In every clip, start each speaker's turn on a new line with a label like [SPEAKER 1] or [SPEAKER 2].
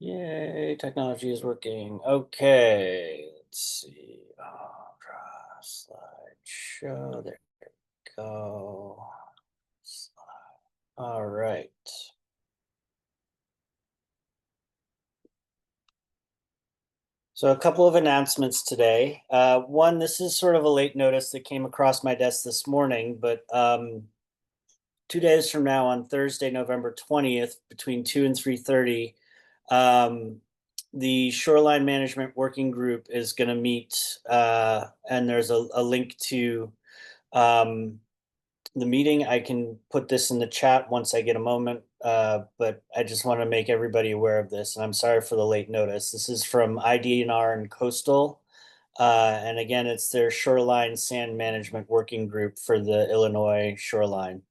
[SPEAKER 1] Yay, technology is working. Okay, let's see. Slideshow. There we go. All right. So a couple of announcements today. One, this is sort of a late notice that came across my desk this morning, but 2 days from now, on Thursday, November 20th, between 2 and 3:30, the Shoreline Management Working Group is going to meet, and there's a link to um, the meeting. I can put this in the chat once I get a moment, but I just want to make everybody aware of this, and I'm sorry for the late notice. This is from IDNR and Coastal, and again, it's their Shoreline Sand Management Working Group for the Illinois shoreline.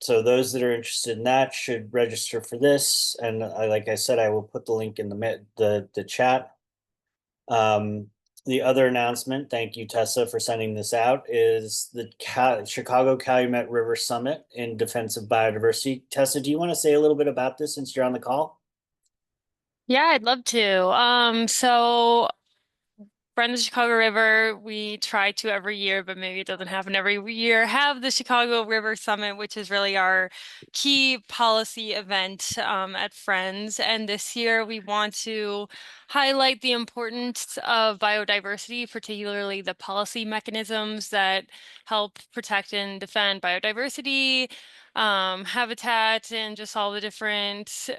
[SPEAKER 1] So those that are interested in that should register for this. And like I said, I will put the link in the chat. The other announcement, thank you, Tessa, for sending this out, is the Chicago Calumet River Summit in defense of biodiversity. Tessa, do you want to say a little bit about this since you're on the call?
[SPEAKER 2] Yeah, I'd love to. So Friends of Chicago River, we try to every year, but maybe it doesn't happen every year, have the Chicago River Summit, which is really our key policy event at Friends. And this year we want to highlight the importance of biodiversity, particularly the policy mechanisms that help protect and defend biodiversity, habitat, and just all the different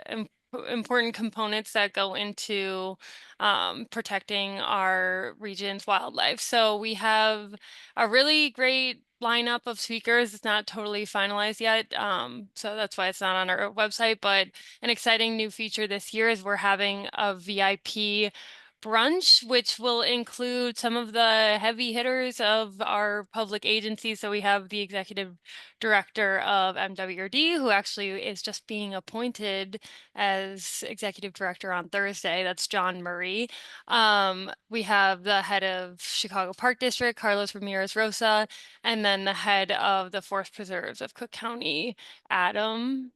[SPEAKER 2] important components that go into protecting our region's wildlife. So we have a really great lineup of speakers. It's not totally finalized yet, so that's why it's not on our website. But an exciting new feature this year is we're having a VIP brunch, which will include some of the heavy hitters of our public agencies. So we have the executive director of MWRD, who actually is just being appointed as executive director on Thursday. That's John Murray. We have the head of Chicago Park District, Carlos Ramirez Rosa, and then the head of the Forest Preserves of Cook County, Adam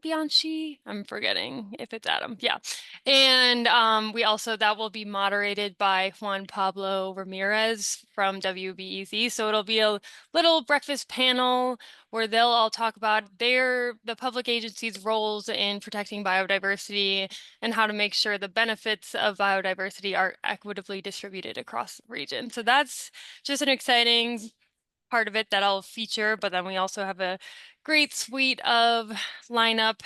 [SPEAKER 2] Bianchi. I'm forgetting if it's Adam. Yeah. And we also, that will be moderated by Juan Pablo Ramirez from WBEZ. So it'll be a little breakfast panel where they'll all talk about the public agencies' roles in protecting biodiversity and how to make sure the benefits of biodiversity are equitably distributed across the region. So that's just an exciting part of it that I'll feature, but then we also have a great suite of lineup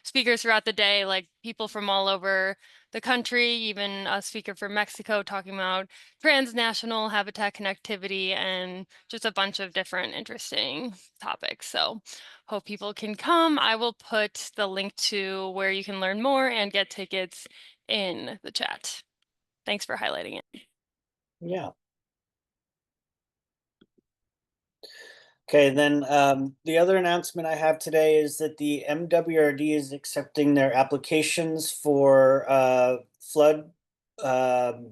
[SPEAKER 2] speakers throughout the day, like people from all over the country, even a speaker from Mexico talking about transnational habitat connectivity and just a bunch of different interesting topics. So hope people can come. I will put the link to where you can learn more and get tickets in the chat. Thanks for highlighting it.
[SPEAKER 1] Yeah. Okay, then the other announcement I have today is that the MWRD is accepting their applications for flood for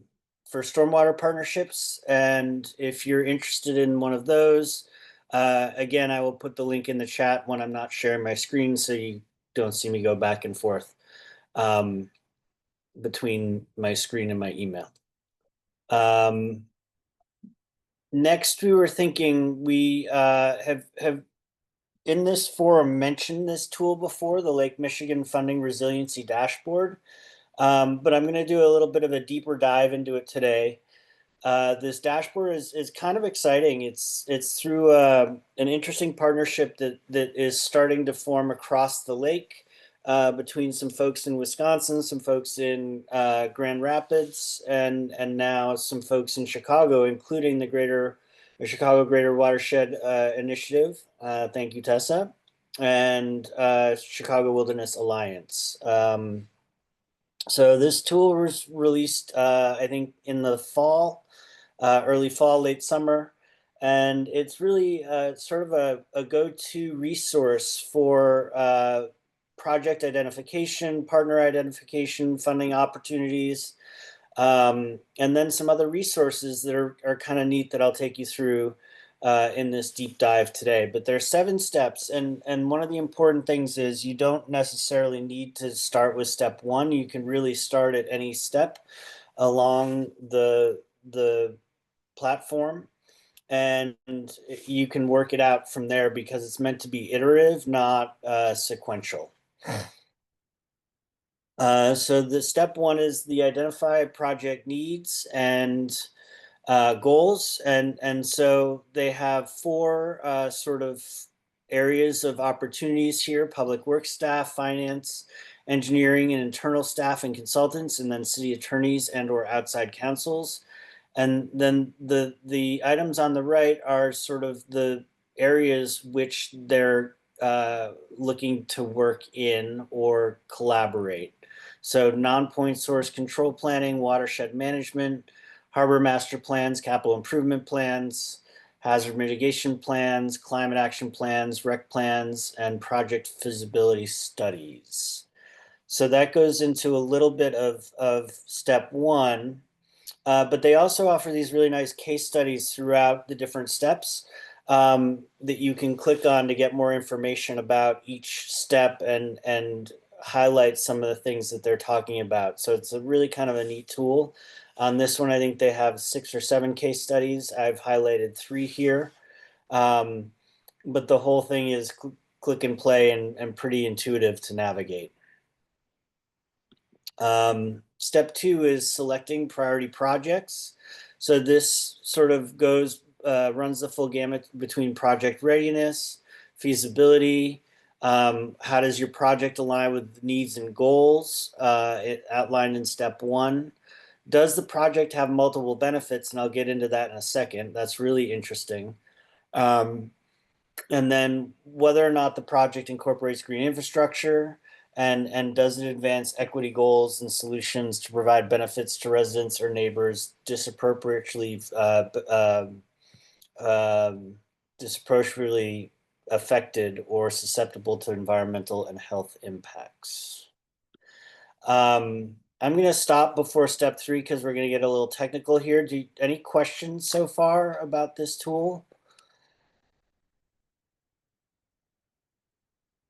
[SPEAKER 1] stormwater partnerships. And if you're interested in one of those, again, I will put the link in the chat when I'm not sharing my screen so you don't see me go back and forth between my screen and my email. Next, we were thinking we have in this forum mentioned this tool before, the Lake Michigan Funding Resiliency Dashboard, but I'm going to do a little bit of a deeper dive into it today. This dashboard is kind of exciting. It's through an interesting partnership that is starting to form across the lake between some folks in Wisconsin, some folks in Grand Rapids, and now some folks in Chicago, including the Chicago Greater Watershed Initiative. Thank you, Tessa, and Chicago Wilderness Alliance. So this tool was released, I think, in the fall, early fall, late summer, and it's really sort of a go-to resource for project identification, partner identification, funding opportunities, and then some other resources that are kind of neat that I'll take you through. in this deep dive today. But there's 7 steps, and one of the important things is you don't necessarily need to start with step one. You can really start at any step along the platform, and you can work it out from there because it's meant to be iterative, not sequential. So the step one is the identify project needs and goals, and so they have 4 sort of areas of opportunities here: public works staff, finance, engineering, and internal staff and consultants, and then city attorneys and or outside counsels. And then the items on the right are sort of the areas which they're looking to work in or collaborate. So non-point source control planning, watershed management, harbor master plans, capital improvement plans, hazard mitigation plans, climate action plans, rec plans, and project feasibility studies. So that goes into a little bit of step one, but they also offer these really nice case studies throughout the different steps that you can click on to get more information about each step and highlight some of the things that they're talking about. So it's a really kind of a neat tool. On this one, I think they have 6 or 7 case studies. I've highlighted 3 here. Um, but the whole thing is click and play and pretty intuitive to navigate. Step 2 is selecting priority projects. So this sort of runs the full gamut between project readiness, feasibility, how does your project align with needs and goals outlined in step 1. Does the project have multiple benefits? And I'll get into that in a second. That's really interesting. Um, and then whether or not the project incorporates green infrastructure, and does it advance equity goals and solutions to provide benefits to residents or neighbors disproportionately affected or susceptible to environmental and health impacts. I'm going to stop before step 3 because we're going to get a little technical here. Any questions so far about this tool?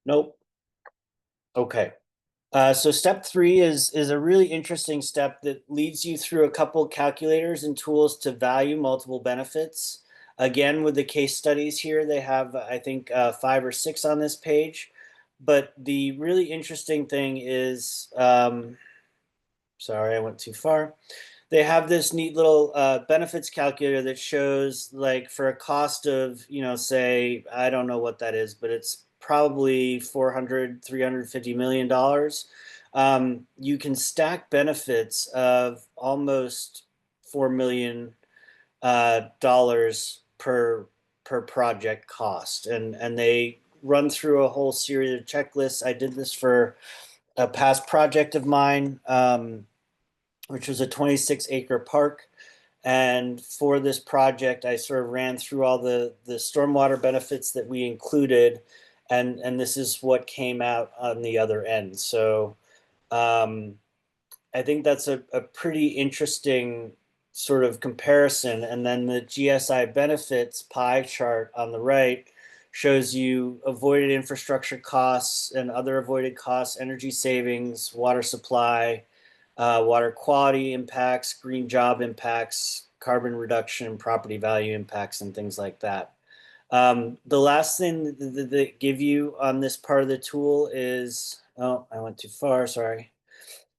[SPEAKER 1] Nope. Okay. So step 3 is a really interesting step that leads you through a couple calculators and tools to value multiple benefits. Again, with the case studies here, they have, I think, 5 or 6 on this page. But the really interesting thing is, sorry, I went too far. They have this neat little benefits calculator that shows, like, for a cost of, say, I don't know what that is, but it's probably 350 million dollars. You can stack benefits of almost $4 million dollars per project cost, and they run through a whole series of checklists. I did this for a past project of mine, which was a 26-acre park. And for this project, I sort of ran through all the stormwater benefits that we included, and this is what came out on the other end. So um, I think that's a pretty interesting sort of comparison. And then the GSI benefits pie chart on the right shows you avoided infrastructure costs and other avoided costs, energy savings, water supply, water quality impacts, green job impacts, carbon reduction, property value impacts, and things like that. The last thing that they give you on this part of the tool is, oh, I went too far, sorry,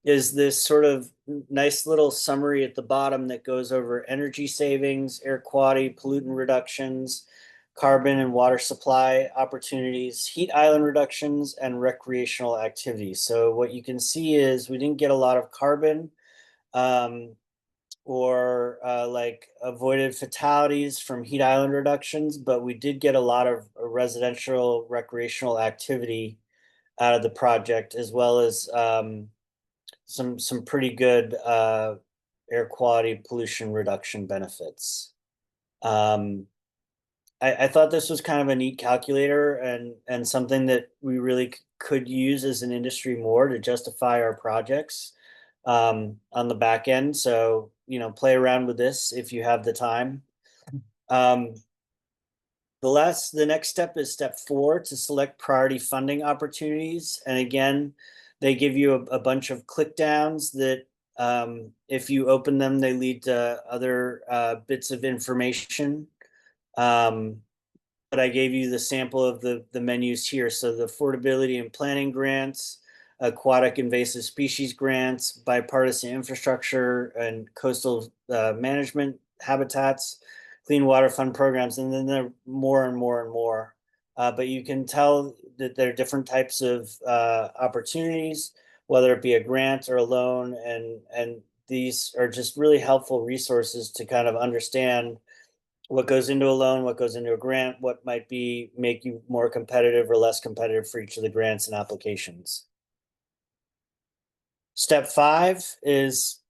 [SPEAKER 1] is this sort of nice little summary at the bottom that goes over energy savings, air quality, pollutant reductions, carbon and water supply opportunities, heat island reductions, and recreational activities. So what you can see is we didn't get a lot of carbon um, or like avoided fatalities from heat island reductions, but we did get a lot of residential recreational activity out of the project, as well as some pretty good air quality pollution reduction benefits. Um, I thought this was kind of a neat calculator and something that we really could use as an industry more to justify our projects on the back end. So, play around with this if you have the time. Um, The next step is step 4 to select priority funding opportunities. And again, they give you a bunch of click downs that if you open them, they lead to other bits of information. Um, but I gave you the sample of the menus here. So the affordability and planning grants, aquatic invasive species grants, bipartisan infrastructure and coastal management habitats, clean water fund programs, and then there are more and more and more. But you can tell that there are different types of opportunities, whether it be a grant or a loan, and these are just really helpful resources to kind of understand what goes into a loan, what goes into a grant, what might be make you more competitive or less competitive for each of the grants and applications. Step 5 is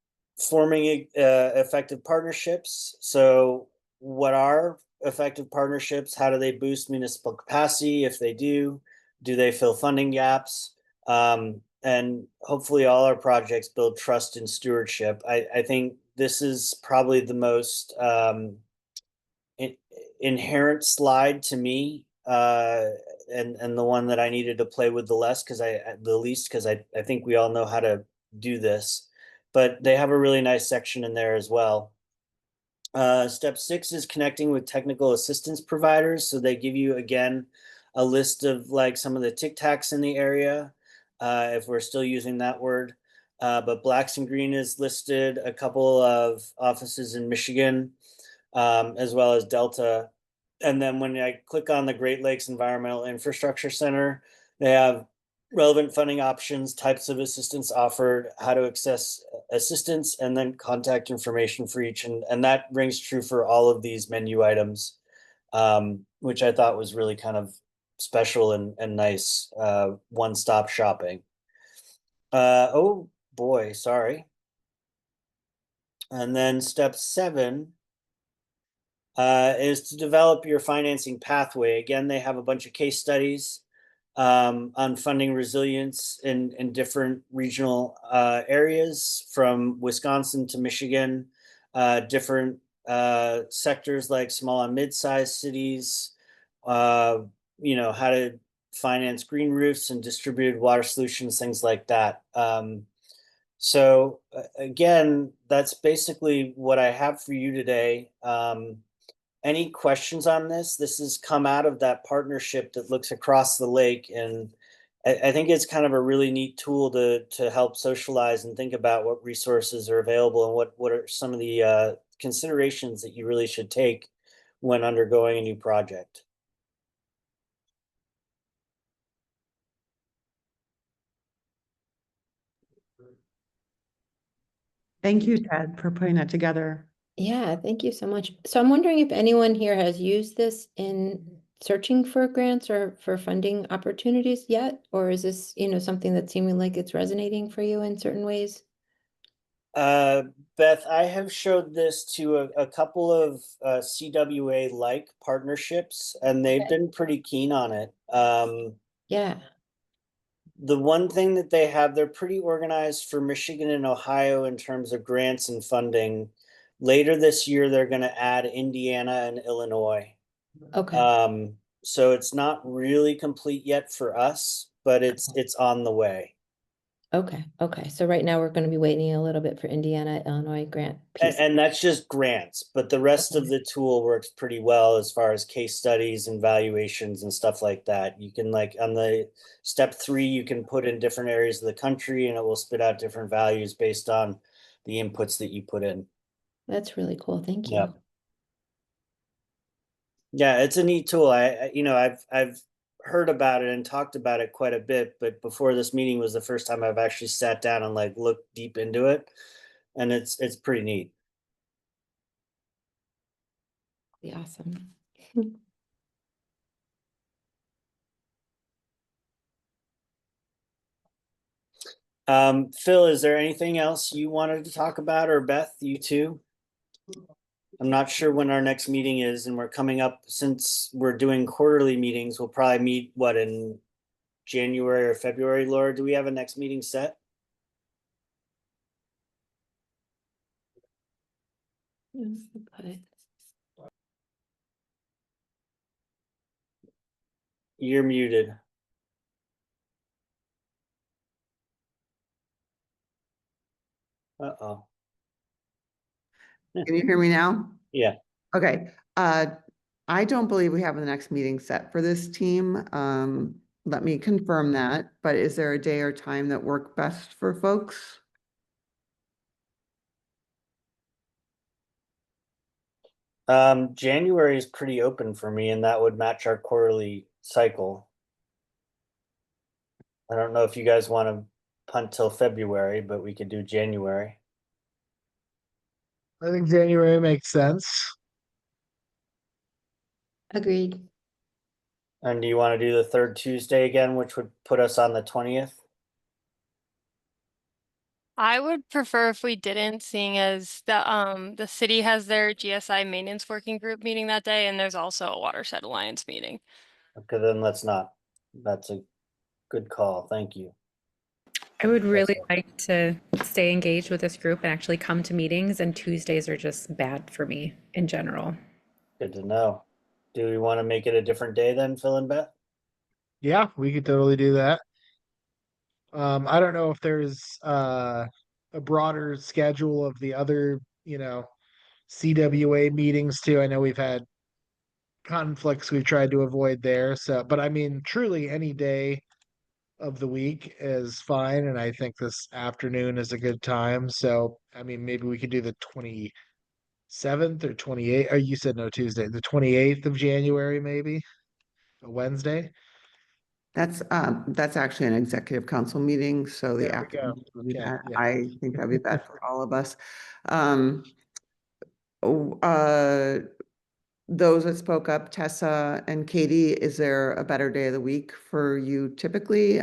[SPEAKER 1] forming effective partnerships. So what are effective partnerships? How do they boost municipal capacity? If they do they fill funding gaps? And hopefully all our projects build trust and stewardship. I think this is probably the most inherent slide to me, and the one that I needed to play with the least because I think we all know how to do this, but they have a really nice section in there as well. Step 6 is connecting with technical assistance providers. So they give you again a list of like some of the tic tacs in the area, if we're still using that word. But Blacks and Green is listed, a couple of offices in Michigan, as well as Delta. And then when I click on the Great Lakes Environmental Infrastructure Center, they have relevant funding options, types of assistance offered, how to access assistance, and then contact information for each. And that rings true for all of these menu items, which I thought was really kind of special and nice, one-stop shopping. Oh boy, sorry. And then step 7 is to develop your financing pathway. Again, they have a bunch of case studies on funding resilience in different regional areas from Wisconsin to Michigan, different sectors like small and mid-sized cities, uh, how to finance green roofs and distributed water solutions, things like that. So again, that's basically what I have for you today. Any questions on this? This has come out of that partnership that looks across the lake, and I think it's kind of a really neat tool to help socialize and think about what resources are available and what are some of the considerations that you really should take when undergoing a new project.
[SPEAKER 3] Thank you, Ted, for putting that together.
[SPEAKER 4] Yeah, thank you so much. So I'm wondering if anyone here has used this in searching for grants or for funding opportunities yet, or is this, something that's seeming like it's resonating for you in certain ways?
[SPEAKER 1] Uh, Beth, I have showed this to a couple of CWA-like partnerships, and they've
[SPEAKER 4] Okay.
[SPEAKER 1] been pretty keen on it.
[SPEAKER 4] Yeah.
[SPEAKER 1] The one thing that they have, they're pretty organized for Michigan and Ohio in terms of grants and funding. Later this year, they're going to add Indiana and Illinois.
[SPEAKER 4] Okay.
[SPEAKER 1] So it's not really complete yet for us, but it's on the way.
[SPEAKER 4] Okay. Okay. So right now we're going to be waiting a little bit for Indiana, Illinois grant piece.
[SPEAKER 1] And that's just grants, but the rest of the tool works pretty well as far as case studies and valuations and stuff like that. You can like on the step 3, you can put in different areas of the country and it will spit out different values based on the inputs that you put in.
[SPEAKER 4] That's really cool. Thank
[SPEAKER 1] Yeah.
[SPEAKER 4] you.
[SPEAKER 1] Yeah, it's a neat tool. I've heard about it and talked about it quite a bit, but before this meeting was the first time I've actually sat down and like looked deep into it, and it's pretty neat.
[SPEAKER 4] Be awesome.
[SPEAKER 1] Phil, is there anything else you wanted to talk about, or Beth, you too? I'm not sure when our next meeting is, and we're coming up, since we're doing quarterly meetings, we'll probably meet what, in January or February, Laura? Do we have a next meeting set?
[SPEAKER 4] Put it.
[SPEAKER 1] You're muted. Uh-oh.
[SPEAKER 3] Can you hear me now?
[SPEAKER 1] Yeah.
[SPEAKER 3] Okay, I don't believe we have the next meeting set for this team. Let me confirm that, but is there a day or time that work best for folks?
[SPEAKER 1] January is pretty open for me, and that would match our quarterly cycle. I don't know if you guys want to punt till February, but we could do January.
[SPEAKER 5] I think January makes sense.
[SPEAKER 4] Agreed.
[SPEAKER 1] And do you want to do the third Tuesday again, which would put us on the 20th?
[SPEAKER 2] I would prefer if we didn't, seeing as the city has their GSI maintenance working group meeting that day, and there's also a Watershed Alliance meeting.
[SPEAKER 1] Okay, then let's not. That's a good call. Thank you.
[SPEAKER 6] I would really
[SPEAKER 1] Excellent.
[SPEAKER 6] like to stay engaged with this group and actually come to meetings, and Tuesdays are just bad for me in general.
[SPEAKER 1] Good to know. Do we want to make it a different day then, Phil and Beth?
[SPEAKER 5] Yeah, we could totally do that. I don't know if there's a broader schedule of the other, CWA meetings too. I know we've had conflicts we've tried to avoid there. So, but I mean, truly any day of the week is fine. And I think this afternoon is a good time. So, I mean, maybe we could do the 27th or 28th. Oh, you said no Tuesday, the 28th of January, maybe a Wednesday.
[SPEAKER 3] That's actually an executive council meeting, so the
[SPEAKER 5] There we
[SPEAKER 3] afternoon
[SPEAKER 5] go.
[SPEAKER 3] would be
[SPEAKER 5] Okay,
[SPEAKER 3] that.
[SPEAKER 5] yeah.
[SPEAKER 3] I think that'd be best for all of us. Oh, those that spoke up, Tessa and Katie, is there a better day of the week for you typically?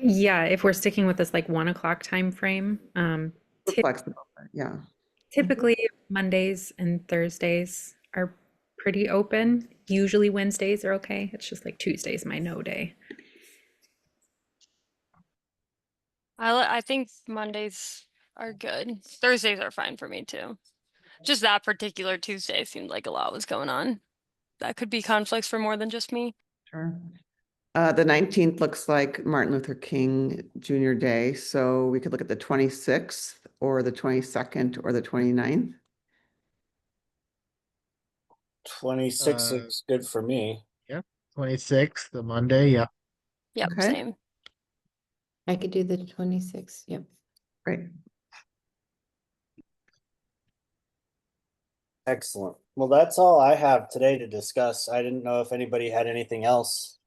[SPEAKER 6] Yeah, if we're sticking with this like 1 o'clock time frame,
[SPEAKER 3] We're flexible, but yeah.
[SPEAKER 6] typically Mondays and Thursdays are pretty open. Usually Wednesdays are okay. It's just like Tuesday's my no day.
[SPEAKER 2] I think Mondays are good. Thursdays are fine for me too. Just that particular Tuesday seemed like a lot was going on. That could be conflicts for more than just me.
[SPEAKER 3] Sure. The 19th looks like Martin Luther King Jr. Day, so we could look at the 26th or the 22nd or the 29th.
[SPEAKER 1] 26 is good for me.
[SPEAKER 5] Yeah, 26th, the Monday. Yeah.
[SPEAKER 2] Yep,
[SPEAKER 3] Okay.
[SPEAKER 2] same.
[SPEAKER 4] I could do the 26th. Yep.
[SPEAKER 3] Great.
[SPEAKER 1] Excellent. Well, that's all I have today to discuss. I didn't know if anybody had anything else,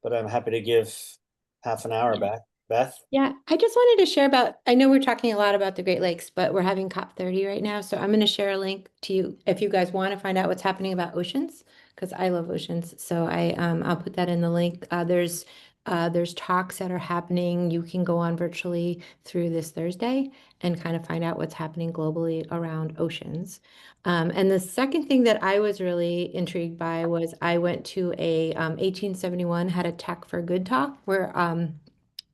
[SPEAKER 1] but I'm happy to give half an hour back. Beth?
[SPEAKER 4] Yeah, I just wanted to share about, I know we're talking a lot about the Great Lakes, but we're having COP30 right now. So I'm going to share a link to you if you guys want to find out what's happening about oceans, because I love oceans. So I'll put that in the link. There's talks that are happening. You can go on virtually through this Thursday and kind of find out what's happening globally around oceans. And the second thing that I was really intrigued by was I went to a 1871 had a Tech for Good talk where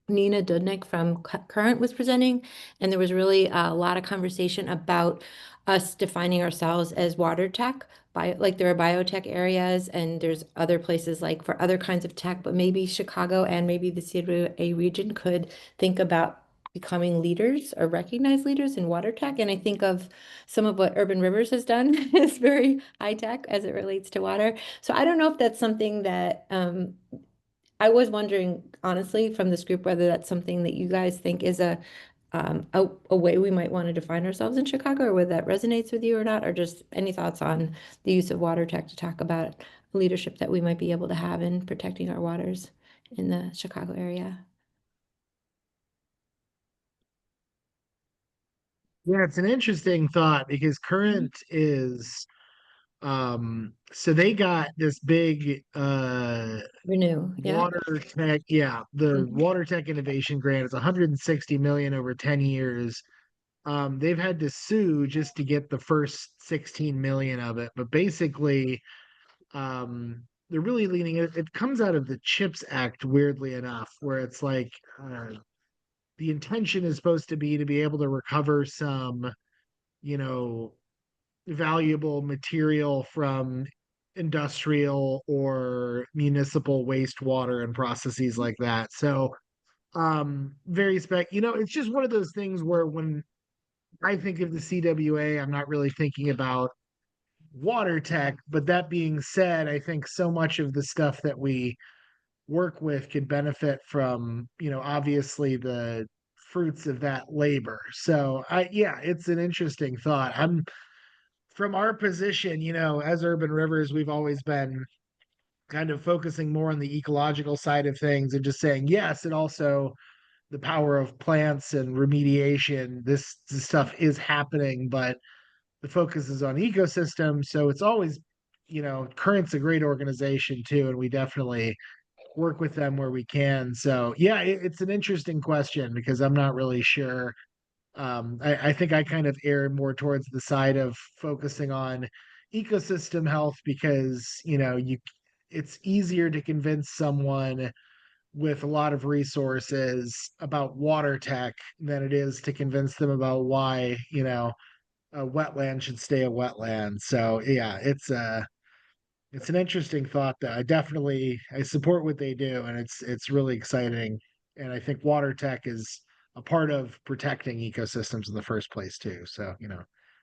[SPEAKER 4] Nina Dudnik from Current was presenting, and there was really a lot of conversation about us defining ourselves as water tech. Like there are biotech areas, and there's other places like for other kinds of tech, but maybe Chicago and maybe the CWA region could think about becoming leaders or recognized leaders in water tech. And I think of some of what Urban Rivers has done is very high tech as it relates to water. So I don't know if that's something that I was wondering, honestly, from this group, whether that's something that you guys think is a way we might want to define ourselves in Chicago, or whether that resonates with you or not, or just any thoughts on the use of water tech to talk about leadership that we might be able to have in protecting our waters in the Chicago area.
[SPEAKER 5] Yeah, it's an interesting thought because Current is so they got this big
[SPEAKER 4] Renew, yeah.
[SPEAKER 5] water tech, yeah, the
[SPEAKER 4] Mhm.
[SPEAKER 5] water tech innovation grant is 160 million over 10 years. They've had to sue just to get the first 16 million of it, but basically they're really leaning it comes out of the CHIPS Act, weirdly enough, where it's like the intention is supposed to be able to recover some, you know, valuable material from industrial or municipal wastewater and processes like that. So very it's just one of those things where when I think of the CWA, I'm not really thinking about water tech. But that being said, I think so much of the stuff that we work with could benefit from, obviously the fruits of that labor. So yeah, it's an interesting thought. I'm from our position, as Urban Rivers, we've always been kind of focusing more on the ecological side of things and just saying, yes, it also the power of plants and remediation. This stuff is happening, but the focus is on ecosystem. So it's always, Current's a great organization too, and we definitely work with them where we can. So yeah, it's an interesting question because I'm not really sure. I think I kind of err more towards the side of focusing on ecosystem health because it's easier to convince someone with a lot of resources about water tech than it is to convince them about why a wetland should stay a wetland. So yeah, it's an interesting thought that I support what they do, and it's really exciting. And I think water tech is a part of protecting ecosystems in the first place too. So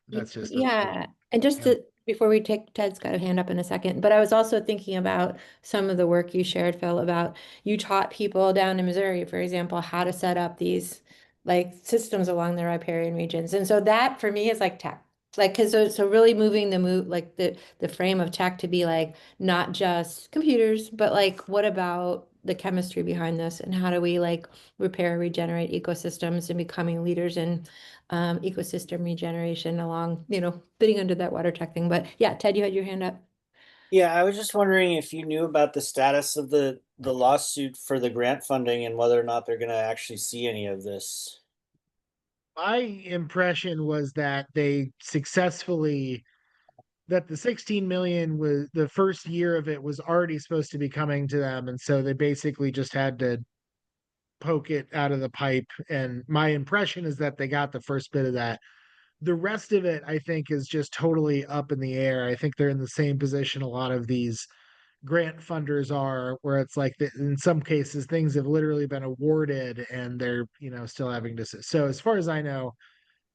[SPEAKER 5] that's just
[SPEAKER 4] Yeah, and just
[SPEAKER 5] yeah.
[SPEAKER 4] to, before we take, Ted's got a hand up in a second, but I was also thinking about some of the work you shared, Phil, about you taught people down in Missouri, for example, how to set up these like systems along the riparian regions. And so that for me is like tech. Like, cause so really moving like the frame of tech to be like not just computers, but like what about the chemistry behind this and how do we like repair, regenerate ecosystems and becoming leaders in ecosystem regeneration along, fitting under that water tech thing. But yeah, Ted, you had your hand up.
[SPEAKER 1] Yeah, I was just wondering if you knew about the status of the lawsuit for the grant funding and whether or not they're going to actually see any of this.
[SPEAKER 5] My impression was that they successfully that the 16 million was the first year of it was already supposed to be coming to them, and so they basically just had to poke it out of the pipe. And my impression is that they got the first bit of that. The rest of it, I think, is just totally up in the air. I think they're in the same position a lot of these grant funders are, where it's like in some cases things have literally been awarded and they're still having to. So as far as I know,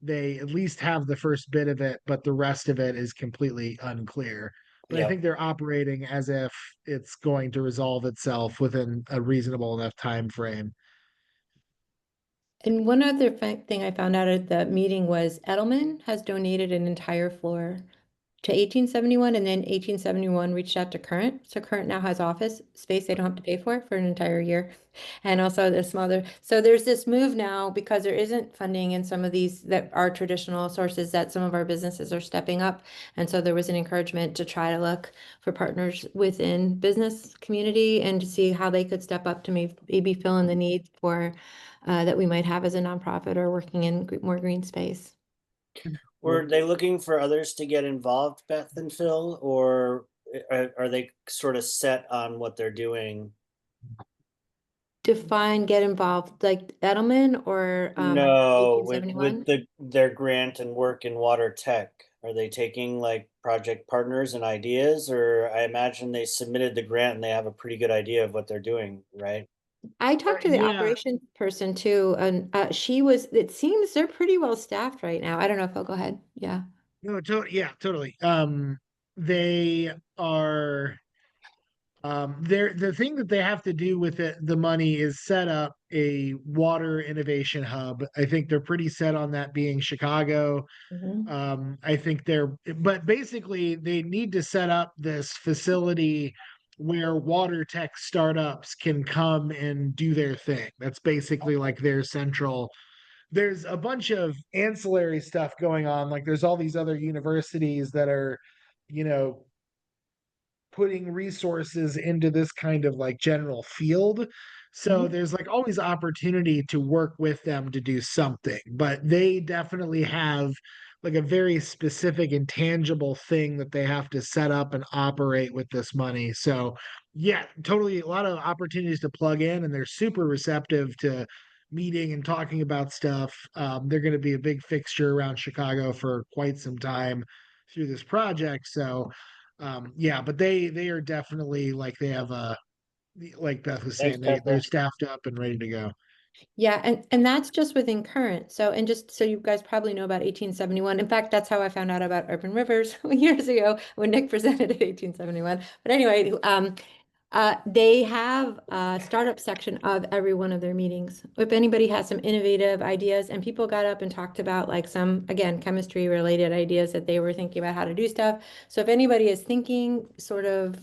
[SPEAKER 5] they at least have the first bit of it, but the rest of it is completely unclear. But I
[SPEAKER 1] Yeah.
[SPEAKER 5] think they're operating as if it's going to resolve itself within a reasonable enough time frame.
[SPEAKER 4] And one other thing I found out at the meeting was Edelman has donated an entire floor to 1871, and then 1871 reached out to Current. So Current now has office space they don't have to pay for an entire year. And also the smaller. So there's this move now because there isn't funding in some of these that are traditional sources that some of our businesses are stepping up. And so there was an encouragement to try to look for partners within business community and to see how they could step up to maybe fill in the need for that we might have as a nonprofit or working in more green space.
[SPEAKER 1] Were they looking for others to get involved, Beth and Phil, or are they sort of set on what they're doing?
[SPEAKER 4] Define get involved, like Edelman or
[SPEAKER 1] No, with
[SPEAKER 4] 1871?
[SPEAKER 1] their grant and work in water tech. Are they taking like project partners and ideas, or I imagine they submitted the grant and they have a pretty good idea of what they're doing, right?
[SPEAKER 4] I talked to the
[SPEAKER 5] Yeah,
[SPEAKER 4] operations person too, and it seems they're pretty well staffed right now. I don't know if I'll go ahead. Yeah.
[SPEAKER 5] no, yeah, totally. They are they're the thing that they have to do with the money is set up a water innovation hub. I think they're pretty set on that being Chicago.
[SPEAKER 4] Mhm.
[SPEAKER 5] I think but basically they need to set up this facility where water tech startups can come and do their thing. That's basically like their central. There's a bunch of ancillary stuff going on. Like there's all these other universities that are, you know, putting resources into this kind of like general field. So
[SPEAKER 4] Mhm.
[SPEAKER 5] there's like always opportunity to work with them to do something, but they definitely have like a very specific and tangible thing that they have to set up and operate with this money. So yeah, totally a lot of opportunities to plug in, and they're super receptive to meeting and talking about stuff. They're going to be a big fixture around Chicago for quite some time. through this project. So, yeah, but they are definitely like they have a like Beth was
[SPEAKER 1] Thanks,
[SPEAKER 5] saying, they're
[SPEAKER 1] Tessa.
[SPEAKER 5] staffed up and ready to go.
[SPEAKER 4] Yeah, and that's just within current. So, and just so you guys probably know about 1871. In fact, that's how I found out about urban rivers years ago when Nick presented at 1871. But anyway, they have a startup section of every one of their meetings. If anybody has some innovative ideas, and people got up and talked about like some, again, chemistry related ideas that they were thinking about how to do stuff. So if anybody is thinking sort of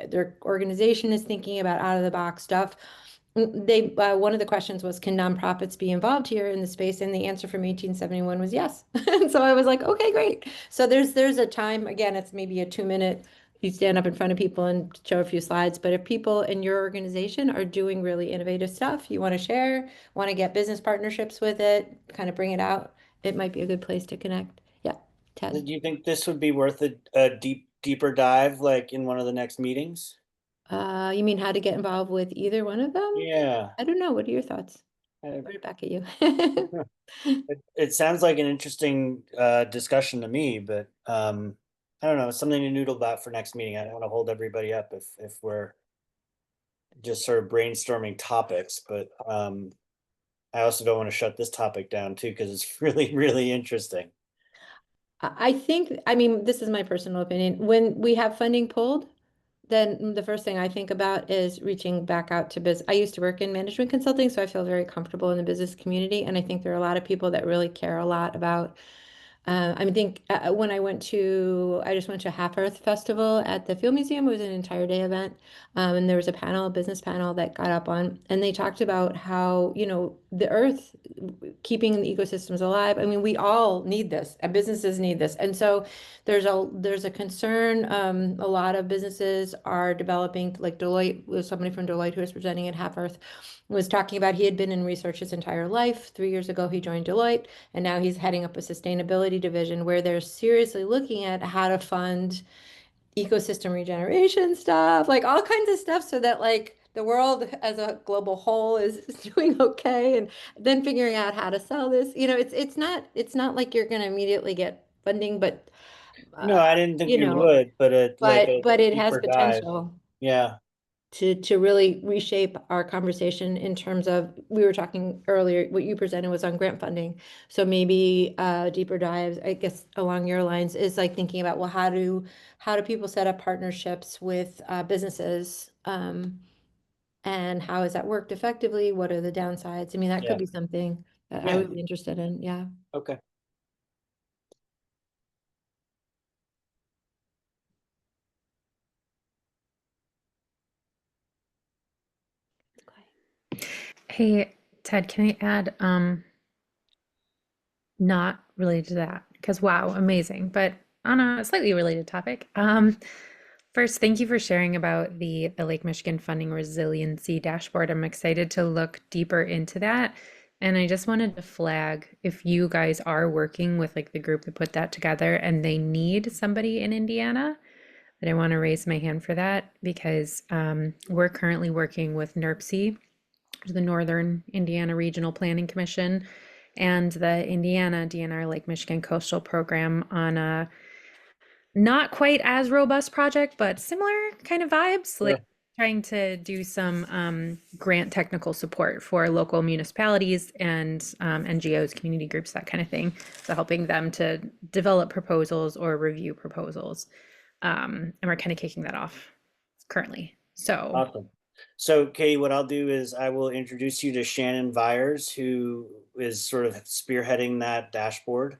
[SPEAKER 4] their organization is thinking about out of the box stuff, they one of the questions was, can nonprofits be involved here in the space? And the answer from 1871 was yes. And so I was like, okay, great. So there's a time, again, it's maybe a 2 minute, you stand up in front of people and show a few slides. But if people in your organization are doing really innovative stuff, you want to share, want to get business partnerships with it, kind of bring it out, it might be a good place to connect. Yeah,
[SPEAKER 1] Do
[SPEAKER 4] Ted.
[SPEAKER 1] you think this would be worth a deeper dive, like in one of the next meetings?
[SPEAKER 4] You mean how to get involved with either one of them?
[SPEAKER 1] Yeah.
[SPEAKER 4] I don't know. What are your thoughts?
[SPEAKER 1] I-
[SPEAKER 4] Put it back at you.
[SPEAKER 1] it sounds like an interesting discussion to me, but I don't know, something to noodle about for next meeting. I don't want to hold everybody up if we're just sort of brainstorming topics, but I also don't want to shut this topic down too, because it's really, really interesting.
[SPEAKER 4] I think, I mean, this is my personal opinion. When we have funding pulled, then the first thing I think about is reaching back out to business. I used to work in management consulting, so I feel very comfortable in the business community. And I think there are a lot of people that really care a lot about I think when I just went to Half Earth Festival at the Field Museum. It was an entire day event. And there was a panel, a business panel that got up on, and they talked about how, the earth, keeping the ecosystems alive. I mean, we all need this, and businesses need this. And so there's a concern. A lot of businesses are developing, like Deloitte, was somebody from Deloitte who was presenting at Half Earth, was talking about he had been in research his entire life. 3 years ago, he joined Deloitte, and now he's heading up a sustainability division where they're seriously looking at how to fund ecosystem regeneration stuff, like all kinds of stuff, so that like the world as a global whole is doing okay, and then figuring out how to sell this. It's not like you're going to immediately get funding, but
[SPEAKER 1] No, I didn't think
[SPEAKER 4] you
[SPEAKER 1] we
[SPEAKER 4] know,
[SPEAKER 1] would, but like a
[SPEAKER 4] but it has
[SPEAKER 1] deeper dive.
[SPEAKER 4] potential
[SPEAKER 1] Yeah.
[SPEAKER 4] to really reshape our conversation in terms of, we were talking earlier, what you presented was on grant funding. So maybe deeper dives, I guess, along your lines is like thinking about, well, how do people set up partnerships with businesses? And how has that worked effectively? What are the downsides? I mean, that could
[SPEAKER 1] Yeah.
[SPEAKER 4] be something that I
[SPEAKER 1] Yeah.
[SPEAKER 4] would be interested in. Yeah.
[SPEAKER 1] Okay.
[SPEAKER 6] Hey, Ted, can I add, not related to that, because wow, amazing, but on a slightly related topic. First, thank you for sharing about the Lake Michigan Funding Resiliency Dashboard. I'm excited to look deeper into that. And I just wanted to flag, if you guys are working with like the group that put that together and they need somebody in Indiana, that I want to raise my hand for that, because we're currently working with NERPC, the Northern Indiana Regional Planning Commission, and the Indiana DNR Lake Michigan Coastal Program on a not quite as robust project, but similar kind of vibes, like
[SPEAKER 1] Sure.
[SPEAKER 6] trying to do some grant technical support for local municipalities and NGOs, community groups, that kind of thing. So helping them to develop proposals or review proposals. And we're kind of kicking that off currently. So,
[SPEAKER 1] Awesome. So, Katie, what I'll do is I will introduce you to Shannon Vyers, who is sort of spearheading that dashboard,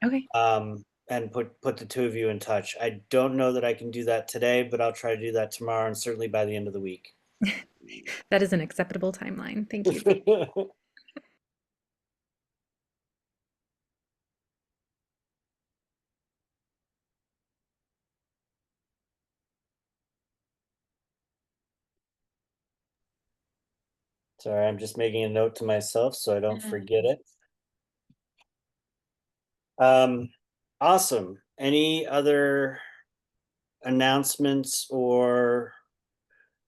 [SPEAKER 6] okay.
[SPEAKER 1] and put the two of you in touch. I don't know that I can do that today, but I'll try to do that tomorrow and certainly by the end of the week.
[SPEAKER 6] That is an acceptable timeline. Thank you.
[SPEAKER 1] Sorry, I'm just making a note to myself so I don't forget it. Awesome. Any other announcements or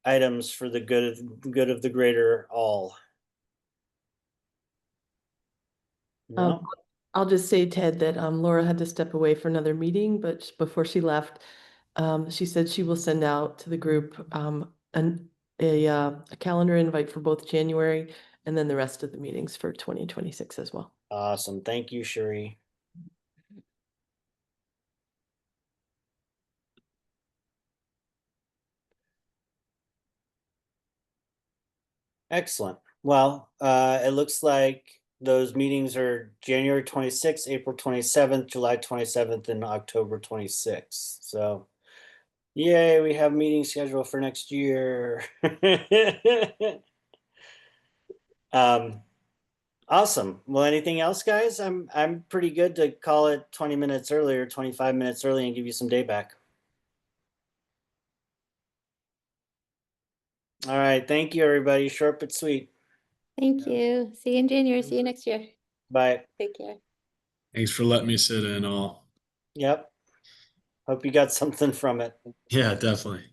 [SPEAKER 1] items for the good of the greater all?
[SPEAKER 4] Um,
[SPEAKER 1] No?
[SPEAKER 7] I'll just say, Ted, that Laura had to step away for another meeting, but before she left, she said she will send out to the group a calendar invite for both January and then the rest of the meetings for 2026 as well.
[SPEAKER 1] Awesome. Thank you, Cherie. Excellent. Well, it looks like those meetings are January 26th, April 27th, July 27th, and October 26th. So, yay, we have meetings scheduled for next year. Awesome. Well, anything else, guys? I'm pretty good to call it 20 minutes early or 25 minutes early and give you some day back. All right. Thank you, everybody. Short but sweet.
[SPEAKER 4] Thank you. See you in January. See you next year.
[SPEAKER 1] Bye.
[SPEAKER 4] Take care.
[SPEAKER 8] Thanks for letting me sit in all.
[SPEAKER 1] Yep. Hope you got something from it.
[SPEAKER 8] Yeah, definitely.